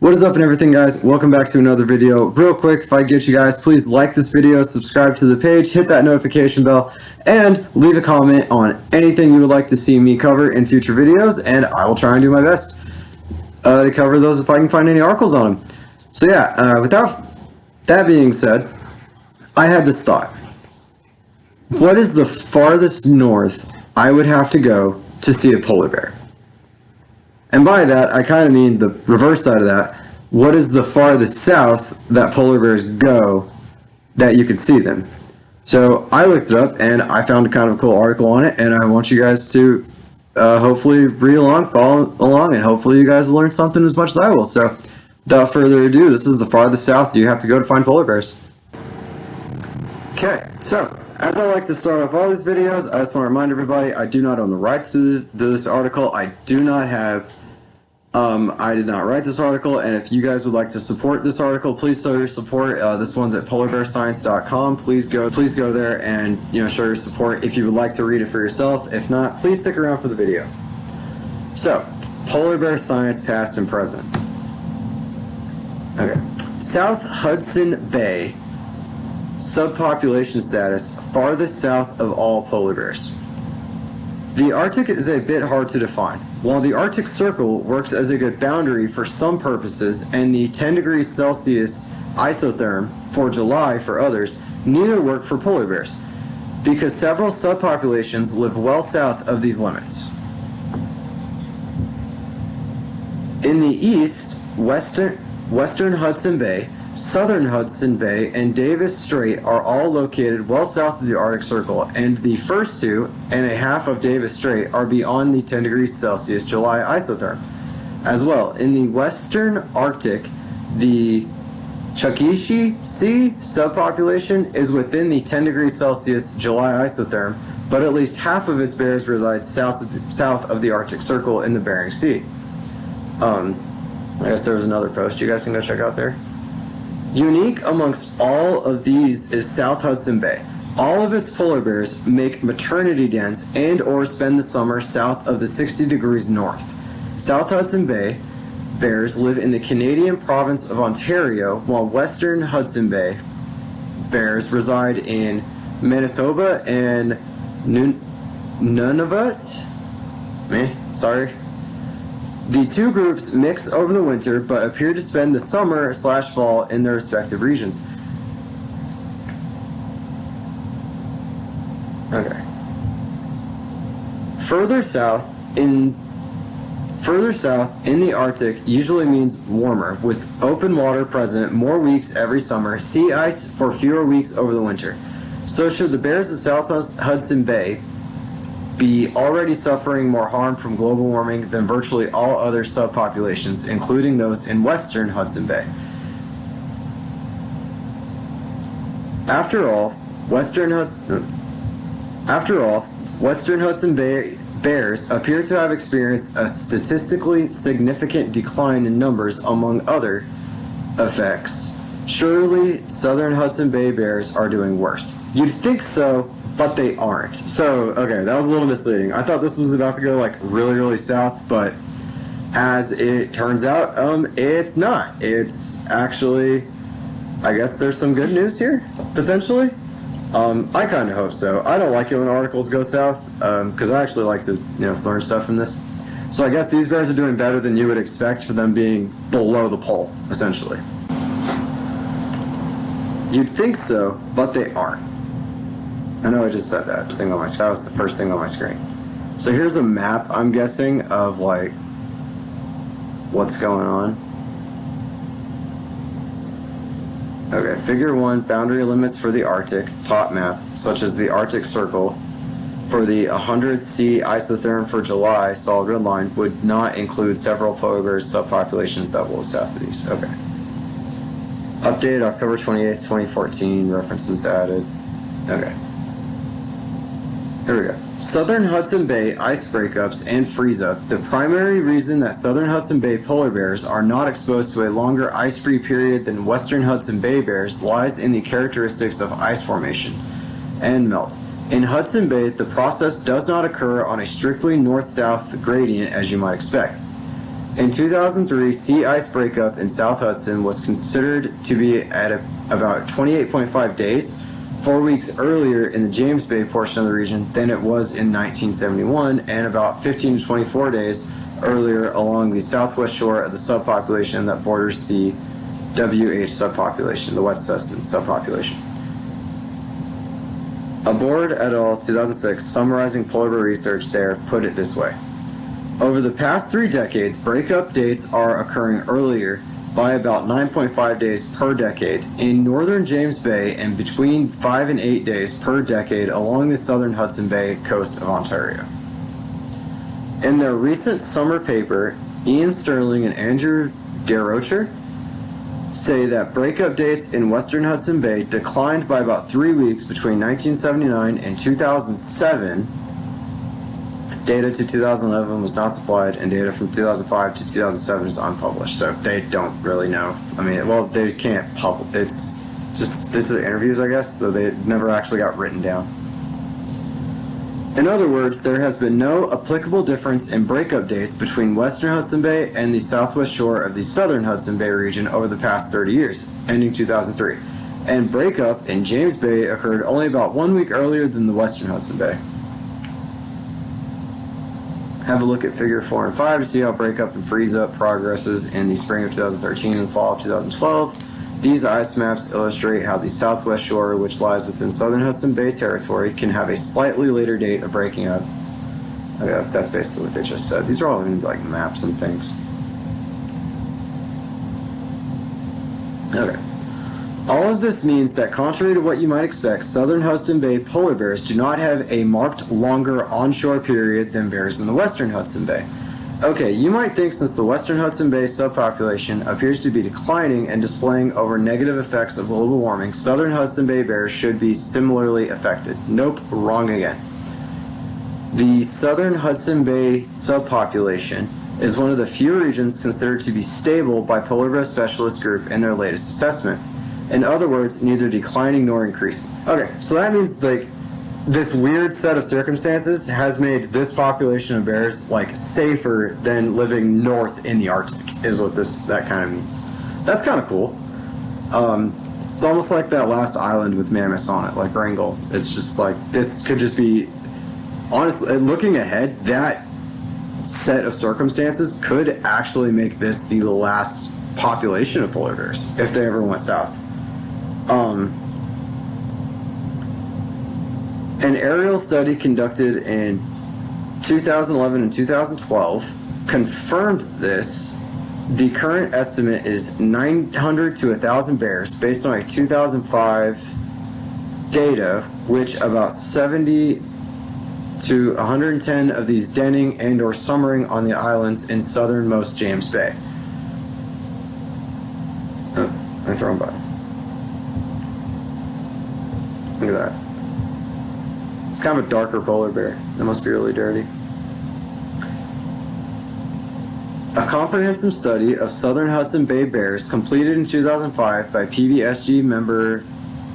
What is up and everything, guys? Welcome back to another video. Real quick, if I get you guys, please like this video, subscribe to the page, hit that notification bell, and leave a comment on anything you would like to see me cover in future videos, and I will try and do my best to cover those if I can find any articles on them. So yeah, without that being said, I had this thought. What is the farthest north I would have to go to see a polar bear? And by that, I kind of mean the reverse side of that. What is the farthest south that polar bears go that you can see them? So I looked it up and I found a kind of cool article on it, and I want you guys to hopefully read along, follow along, and hopefully you guys will learn something as much as I will. So without further ado, this is the farthest south you have to go to find polar bears. Okay, so as I like to start off all these videos, I just want to remind everybody I do not own the rights to this article. I do not have, I did not write this article, and if you guys would like to support this article, please show your support. This one's at polarbearscience.com. Please go there and show your support if you would like to read it for yourself. If not, please stick around for the video. So, polar bear science past and present. Okay, South Hudson Bay. Subpopulation status, farthest south of all polar bears. The Arctic is a bit hard to define. While the Arctic Circle works as a good boundary for some purposes and the 10 degrees Celsius isotherm for July for others, neither work for polar bears, because several subpopulations live well south of these limits. In the east, western Hudson Bay, Southern Hudson Bay, and Davis Strait are all located well south of the Arctic Circle, and the first 2.5 of Davis Strait are beyond the 10 degrees Celsius July isotherm. As well, in the western Arctic, the Chukchi Sea subpopulation is within the 10 degrees Celsius July isotherm, but at least half of its bears reside south of the Arctic Circle in the Bering Sea. I guess there was another post you guys can go check out there. Unique amongst all of these is South Hudson Bay. All of its polar bears make maternity dens and or spend the summer south of the 60 degrees north. South Hudson Bay bears live in the Canadian province of Ontario, while Western Hudson Bay bears reside in Manitoba and Nunavut. The two groups mix over the winter, but appear to spend the summer/fall in their respective regions. Okay. Further south in the Arctic usually means warmer, with open water present more weeks every summer, sea ice for fewer weeks over the winter. So should the bears of South Hudson Bay be already suffering more harm from global warming than virtually all other subpopulations, including those in Western Hudson Bay. After all, Western Hudson Bay bears appear to have experienced a statistically significant decline in numbers among other effects. Surely, Southern Hudson Bay bears are doing worse. You'd think so, but they aren't. So, okay, that was a little misleading. I thought this was about to go like really, really south, but as it turns out, it's not. It's actually, I guess there's some good news here, potentially. I kind of hope so. I don't like it when articles go south, because I actually like to, learn stuff from this. So I guess these bears are doing better than you would expect for them being below the pole, essentially. You'd think so, but they aren't. I know I just said that. That was the first thing on my screen. So here's a map, I'm guessing, of like what's going on. Okay, figure 1, boundary limits for the Arctic, top map, such as the Arctic Circle. For the 100 C isotherm for July, solid red line, would not include several polar bears subpopulations that will south of these. Okay. Updated October 28th, 2014, references added. Okay. Here we go. Southern Hudson Bay ice breakups and freeze-up. The primary reason that Southern Hudson Bay polar bears are not exposed to a longer ice-free period than Western Hudson Bay bears lies in the characteristics of ice formation and melt. In Hudson Bay, the process does not occur on a strictly north-south gradient as you might expect. In 2003, sea ice breakup in South Hudson was considered to be at about 28.5 days, 4 weeks earlier in the James Bay portion of the region than it was in 1971, and about 15 to 24 days earlier along the southwest shore of the subpopulation that borders the WH subpopulation, the wet Seston subpopulation. Aboard et al. 2006, summarizing polar bear research there, put it this way. Over the past 3 decades, breakup dates are occurring earlier by about 9.5 days per decade in northern James Bay and between 5 and 8 days per decade along the southern Hudson Bay coast of Ontario. In their recent summer paper, Ian Sterling and Andrew DeRocher say that breakup dates in western Hudson Bay declined by about 3 weeks between 1979 and 2007. Data to 2011 was not supplied, and data from 2005 to 2007 is unpublished, so they don't really know. I mean, well, they can't publish. It's just, this is interviews, I guess, so they never actually got written down. In other words, there has been no applicable difference in breakup dates between western Hudson Bay and the southwest shore of the southern Hudson Bay region over the past 30 years, ending 2003. And breakup in James Bay occurred only about 1 week earlier than the western Hudson Bay. Have a look at figure 4 and 5 to see how breakup and freeze up progresses in the spring of 2013 and fall of 2012. These ice maps illustrate how the southwest shore, which lies within southern Hudson Bay territory, can have a slightly later date of breaking up. Okay, that's basically what they just said. These are all going to be like maps and things. Okay. All of this means that, contrary to what you might expect, southern Hudson Bay polar bears do not have a marked longer onshore period than bears in the western Hudson Bay. Okay, you might think since the western Hudson Bay subpopulation appears to be declining and displaying over negative effects of global warming, southern Hudson Bay bears should be similarly affected. Nope, wrong again. The southern Hudson Bay subpopulation is one of the few regions considered to be stable by polar bear specialist group in their latest assessment. In other words, neither declining nor increasing. Okay, so that means like this weird set of circumstances has made this population of bears like safer than living north in the Arctic, is what that kind of means. That's kind of cool. It's almost like that last island with mammoths on it, like Wrangell. It's just like, this could just be, honestly, looking ahead, that set of circumstances could actually make this the last population of polar bears if they ever went south. An aerial study conducted in 2011 and 2012 confirmed this. The current estimate is 900 to 1,000 bears based on a 2005 data, which about 70 to 110 of these denning and or summering on the islands in southernmost James Bay. Oh, I throw them by. Look at that. It's kind of a darker polar bear. It must be really dirty. A comprehensive study of southern Hudson Bay bears completed in 2005 by PBSG member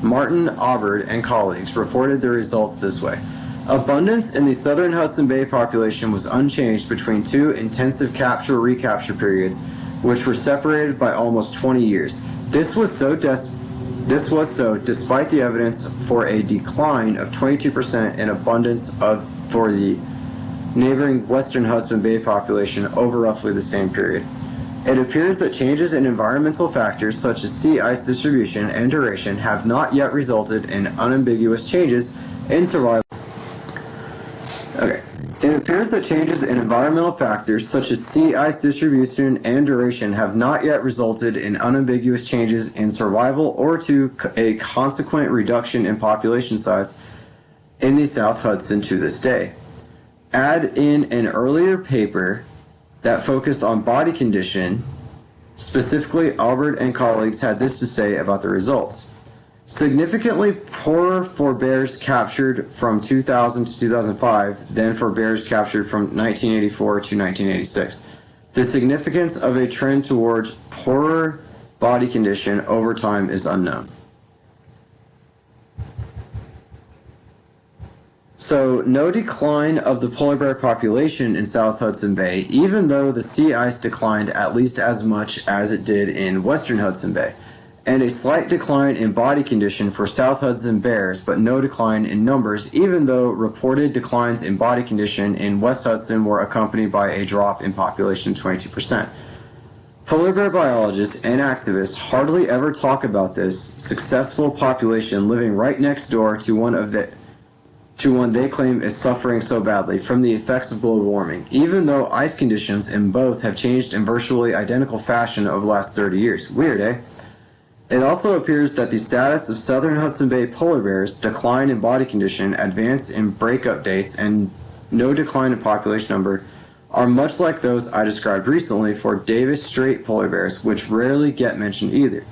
Martin Aubert and colleagues reported the results this way. Abundance in the southern Hudson Bay population was unchanged between 2 intensive capture-recapture periods, which were separated by almost 20 years. This was so despite the evidence for a decline of 22% in abundance for the neighboring western Hudson Bay population over roughly the same period. It appears that changes in environmental factors such as sea ice distribution and duration have not yet resulted in unambiguous changes in survival. It appears that changes in environmental factors such as sea ice distribution and duration have not yet resulted in unambiguous changes in survival or to a consequent reduction in population size in the South Hudson to this day. Add in an earlier paper that focused on body condition. Specifically, Albert and colleagues had this to say about the results. Significantly poorer for bears captured from 2000 to 2005 than for bears captured from 1984 to 1986. The significance of a trend towards poorer body condition over time is unknown. So no decline of the polar bear population in South Hudson Bay, even though the sea ice declined at least as much as it did in Western Hudson Bay, and a slight decline in body condition for South Hudson bears, but no decline in numbers, even though reported declines in body condition in West Hudson were accompanied by a drop in population of 22%. Polar bear biologists and activists hardly ever talk about this successful population living right next door to one they claim is suffering so badly from the effects of global warming, even though ice conditions in both have changed in virtually identical fashion over the last 30 years. Weird, eh? It also appears that the status of southern Hudson Bay polar bears, decline in body condition, advance in breakup dates, and no decline in population number are much like those I described recently for Davis Strait polar bears, which rarely get mentioned either.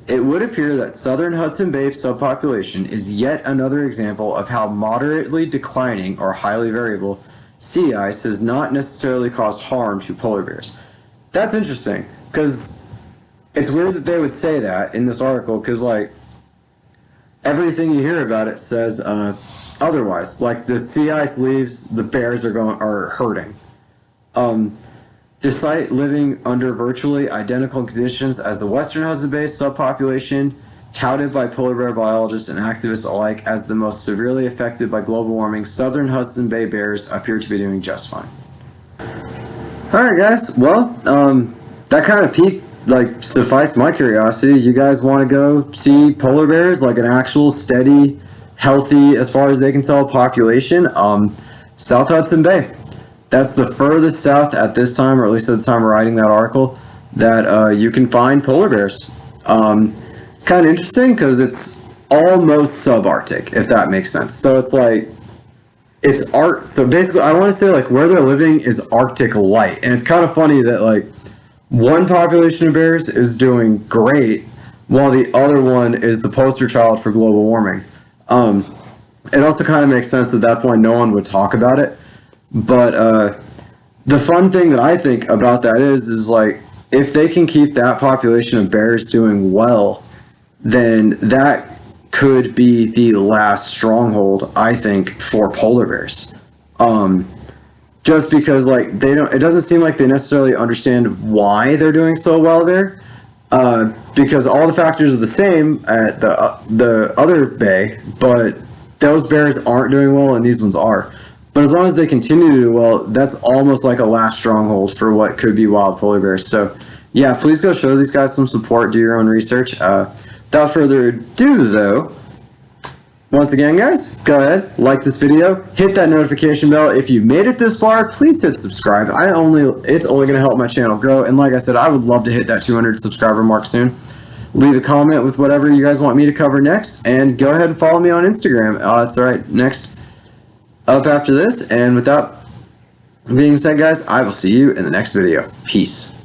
It would appear that southern Hudson Bay subpopulation is yet another example of how moderately declining or highly variable sea ice has not necessarily caused harm to polar bears. That's interesting, because it's weird that they would say that in this article, because like everything you hear about it says otherwise. Like the sea ice leaves, the bears are hurting. Despite living under virtually identical conditions as the Western Hudson Bay subpopulation, touted by polar bear biologists and activists alike as the most severely affected by global warming, southern Hudson Bay bears appear to be doing just fine. Alright guys, well, that kind of sufficed my curiosity. You guys want to go see polar bears, like an actual steady, healthy, as far as they can tell, population? South Hudson Bay. That's the furthest south at this time, or at least at the time of writing that article, that you can find polar bears. It's kind of interesting because it's almost subarctic, if that makes sense. So it's like, so basically I want to say like where they're living is Arctic light. And it's kind of funny that like one population of bears is doing great while the other one is the poster child for global warming. It also kind of makes sense that that's why no one would talk about it. But the fun thing that I think about that is like, if they can keep that population of bears doing well, then that could be the last stronghold, I think, for polar bears. Just because like it doesn't seem like they necessarily understand why they're doing so well there. Because all the factors are the same at the other bay, but those bears aren't doing well and these ones are. But as long as they continue to do well, that's almost like a last stronghold for what could be wild polar bears. So yeah, please go show these guys some support, do your own research. Without further ado though, once again guys, go ahead, like this video, hit that notification bell. If you made it this far, please hit subscribe. It's only going to help my channel grow. And like I said, I would love to hit that 200 subscriber mark soon. Leave a comment with whatever you guys want me to cover next, and go ahead and follow me on Instagram. It's alright, next up after this. And without being said guys, I will see you in the next video. Peace.